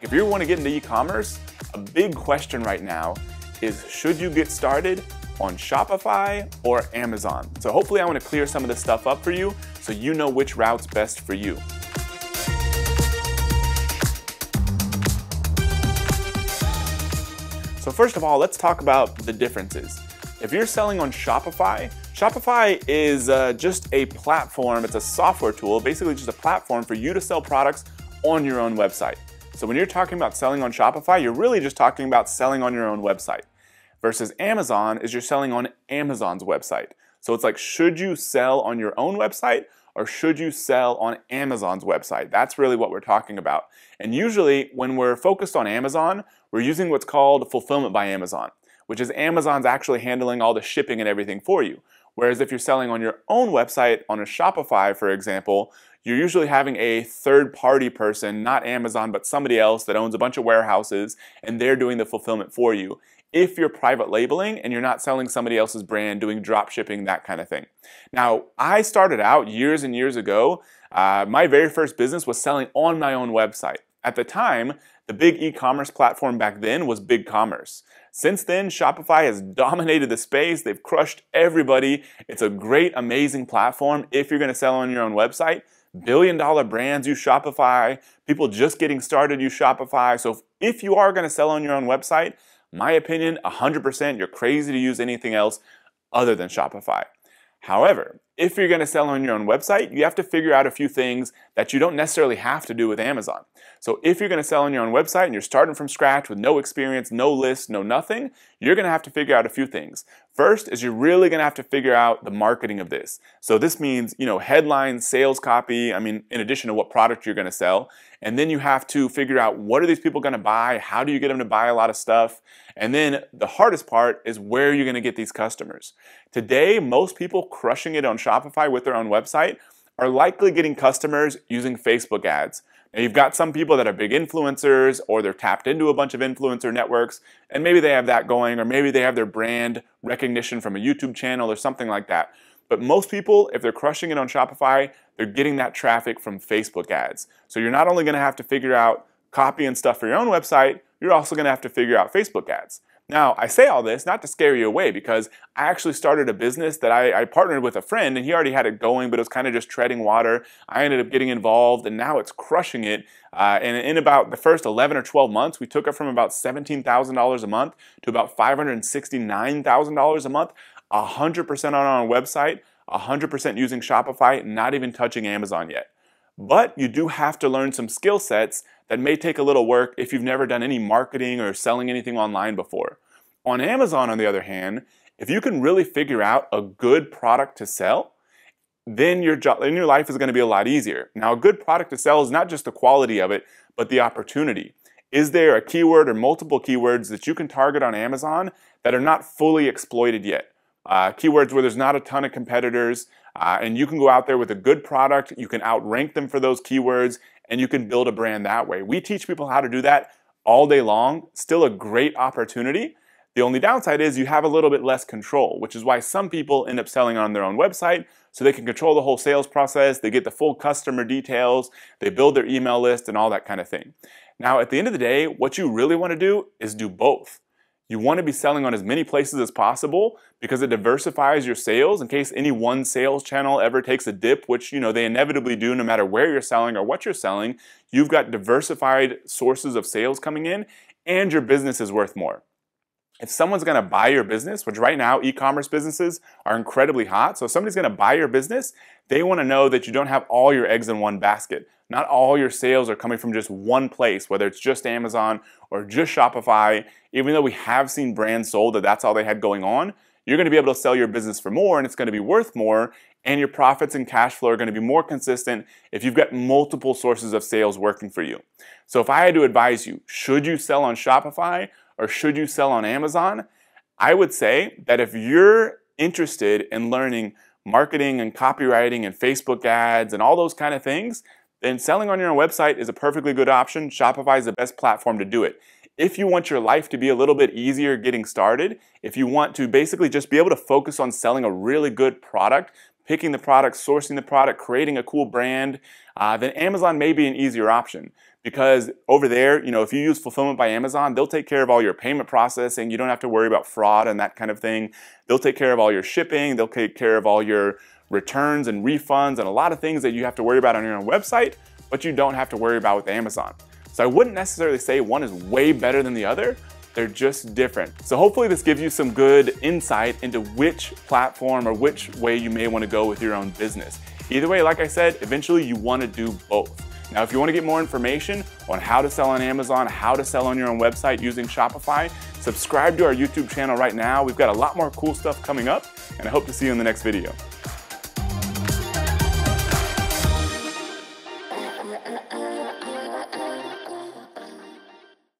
If you want to get into e-commerce, a big question right now is, should you get started on Shopify or Amazon? So hopefully I want to clear some of this stuff up for you so you know which route's best for you. So first of all, let's talk about the differences. If you're selling on Shopify, Shopify is just a platform, it's a software tool, basically just a platform for you to sell products on your own website. So when you're talking about selling on Shopify, you're really just talking about selling on your own website. Versus Amazon is you're selling on Amazon's website. So it's like, should you sell on your own website or should you sell on Amazon's website? That's really what we're talking about. And usually when we're focused on Amazon, we're using what's called fulfillment by Amazon, which is Amazon's actually handling all the shipping and everything for you. Whereas if you're selling on your own website, on a Shopify, for example, you're usually having a third-party person, not Amazon, but somebody else that owns a bunch of warehouses, and they're doing the fulfillment for you. If you're private labeling and you're not selling somebody else's brand, doing drop shipping, that kind of thing. Now, I started out years and years ago, my very first business was selling on my own website. At the time, the big e-commerce platform back then was BigCommerce. Since then, Shopify has dominated the space. They've crushed everybody. It's a great, amazing platform if you're going to sell on your own website. Billion-dollar brands use Shopify. People just getting started use Shopify. So if you are going to sell on your own website, my opinion, 100%, you're crazy to use anything else other than Shopify. However, if you're going to sell on your own website, you have to figure out a few things that you don't necessarily have to do with Amazon. So if you're going to sell on your own website and you're starting from scratch with no experience, no list, no nothing, you're going to have to figure out a few things. First is you're really going to have to figure out the marketing of this. So this means, headlines, sales copy, in addition to what product you're going to sell. And then you have to figure out, what are these people going to buy? How do you get them to buy a lot of stuff? And then the hardest part is, where are you going to get these customers? Today, most people crushing it on Shopify with their own website are likely getting customers using Facebook ads. Now, you've got some people that are big influencers, or they're tapped into a bunch of influencer networks, and maybe they have that going, or maybe they have their brand recognition from a YouTube channel or something like that. But most people, if they're crushing it on Shopify, they're getting that traffic from Facebook ads. So you're not only going to have to figure out copy and stuff for your own website, you're also going to have to figure out Facebook ads. Now, I say all this not to scare you away, because I actually started a business that I partnered with a friend, and he already had it going, but it was kind of just treading water. I ended up getting involved, and now it's crushing it. And in about the first 11 or 12 months, we took it from about $17,000 a month to about $569,000 a month, 100% on our website, 100% using Shopify, not even touching Amazon yet. But you do have to learn some skill sets that may take a little work if you've never done any marketing or selling anything online before. On Amazon, on the other hand, if you can really figure out a good product to sell, then your life is going to be a lot easier. Now, a good product to sell is not just the quality of it, but the opportunity. Is there a keyword or multiple keywords that you can target on Amazon that are not fully exploited yet? Keywords where there's not a ton of competitors, and you can go out there with a good product, you can outrank them for those keywords, and you can build a brand that way. We teach people how to do that all day long. Still a great opportunity. The only downside is you have a little bit less control, which is why some people end up selling on their own website, so they can control the whole sales process, they get the full customer details, they build their email list and all that kind of thing. Now, at the end of the day, what you really want to do is do both. You want to be selling on as many places as possible, because it diversifies your sales in case any one sales channel ever takes a dip, which they inevitably do no matter where you're selling or what you're selling. You've got diversified sources of sales coming in, and your business is worth more. If someone's going to buy your business, which right now e-commerce businesses are incredibly hot, so if somebody's going to buy your business, they want to know that you don't have all your eggs in one basket. Not all your sales are coming from just one place, whether it's just Amazon or just Shopify. Even though we have seen brands sold that's all they had going on, you're going to be able to sell your business for more, and it's going to be worth more, and your profits and cash flow are going to be more consistent if you've got multiple sources of sales working for you. So if I had to advise you, should you sell on Shopify or should you sell on Amazon? I would say that if you're interested in learning marketing and copywriting and Facebook ads and all those kind of things, then selling on your own website is a perfectly good option. Shopify is the best platform to do it. If you want your life to be a little bit easier getting started, if you want to basically just be able to focus on selling a really good product, picking the product, sourcing the product, creating a cool brand, then Amazon may be an easier option. Because over there, if you use Fulfillment by Amazon, they'll take care of all your payment processing. You don't have to worry about fraud and that kind of thing. They'll take care of all your shipping. They'll take care of all your returns and refunds and a lot of things that you have to worry about on your own website, but you don't have to worry about with Amazon. So I wouldn't necessarily say one is way better than the other. They're just different. So hopefully this gives you some good insight into which platform or which way you may want to go with your own business. Either way, like I said, eventually you want to do both. Now, if you want to get more information on how to sell on Amazon, how to sell on your own website using Shopify, subscribe to our YouTube channel right now. We've got a lot more cool stuff coming up, and I hope to see you in the next video.